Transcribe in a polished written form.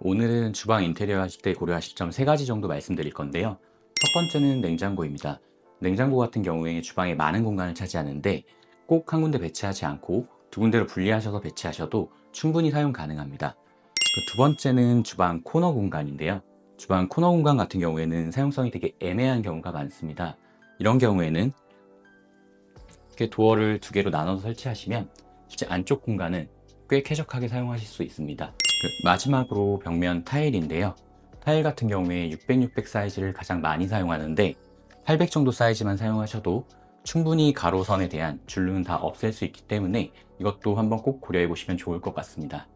오늘은 주방 인테리어 하실 때 고려하실 점 3가지 정도 말씀드릴 건데요. 첫 번째는 냉장고입니다. 냉장고 같은 경우에 주방에 많은 공간을 차지하는데 꼭 한 군데 배치하지 않고 두 군데로 분리하셔서 배치하셔도 충분히 사용 가능합니다. 두 번째는 주방 코너 공간인데요. 주방 코너 공간 같은 경우에는 사용성이 되게 애매한 경우가 많습니다. 이런 경우에는 이렇게 도어를 2개로 나눠서 설치하시면 실제 안쪽 공간은 꽤 쾌적하게 사용하실 수 있습니다. 마지막으로 벽면 타일인데요. 타일 같은 경우에 600, 600 사이즈를 가장 많이 사용하는데 800 정도 사이즈만 사용하셔도 충분히 가로선에 대한 줄눈 다 없앨 수 있기 때문에 이것도 한번 꼭 고려해 보시면 좋을 것 같습니다.